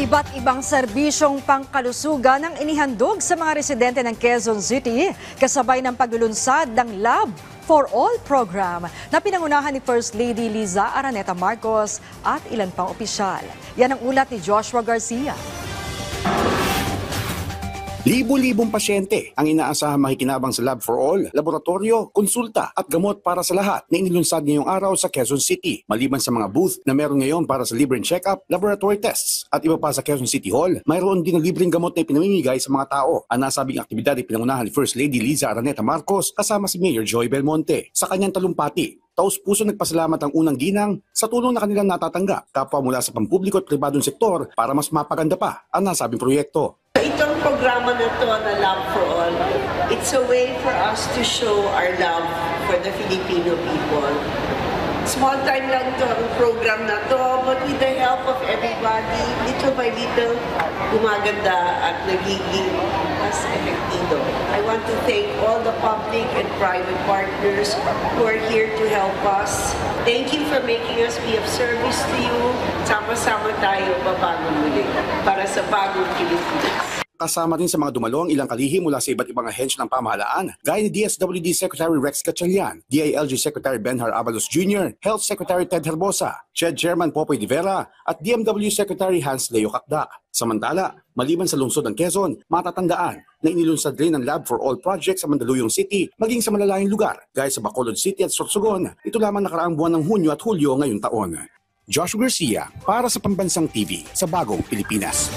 Iba't ibang serbisyong pangkalusugan ang inihandog sa mga residente ng Quezon City kasabay ng paglulunsad ng Lab for All program na pinangunahan ni First Lady Liza Araneta Marcos at ilan pang opisyal. Yan ang ulat ni Joshua Garcia. Libo-libong pasyente ang inaasahang makikinabang sa Lab for All, laboratorio, konsulta at gamot para sa lahat na inilunsad ngayong araw sa Quezon City. Maliban sa mga booth na meron ngayon para sa libreng check-up, laboratory tests at iba pa sa Quezon City Hall, mayroon din ang libreng gamot na ipinamimigay sa mga tao. Ang nasabing aktibidad ay pinangunahan ni First Lady Liza Araneta Marcos kasama si Mayor Joy Belmonte. Sa kanyang talumpati, taus-puso nagpasalamat ang unang ginang sa tulong na kanilang natatanggap kapwa mula sa pampubliko at pribadong sektor para mas mapaganda pa ang nasabing proyekto. Itong programa na to na Love for All, it's a way for us to show our love for the Filipino people. Small time lang to ang program na to, but with the help of everybody, little by little, gumaganda at nagiging mas epektibo. I want to thank all the public and private partners who are here to help us. Thank you for making us be of service to you. Sama-sama tayo babangon muli para sa bagong Pilipinas. Kasama rin sa mga dumalo ang ilang kalihim mula sa iba't ibang ahensya ng pamahalaan, gaya ni DSWD Secretary Rex Gatchalian, DILG Secretary Benhar Abalos Jr., Health Secretary Ted Herbosa, CHED Chairman Popoy de Vera, at DMW Secretary Hans Leo Cacda. Samantala, maliban sa lungsod ng Quezon, matatandaan na inilunsad rin ang Lab for All project sa Mandaluyong City, maging sa malalayong lugar, gaya sa Bacolod City at Sorsogon. Ito lamang nakaraang buwan ng Hunyo at Hulyo ngayong taon. Joshua Garcia, para sa Pambansang TV, sa Bagong Pilipinas.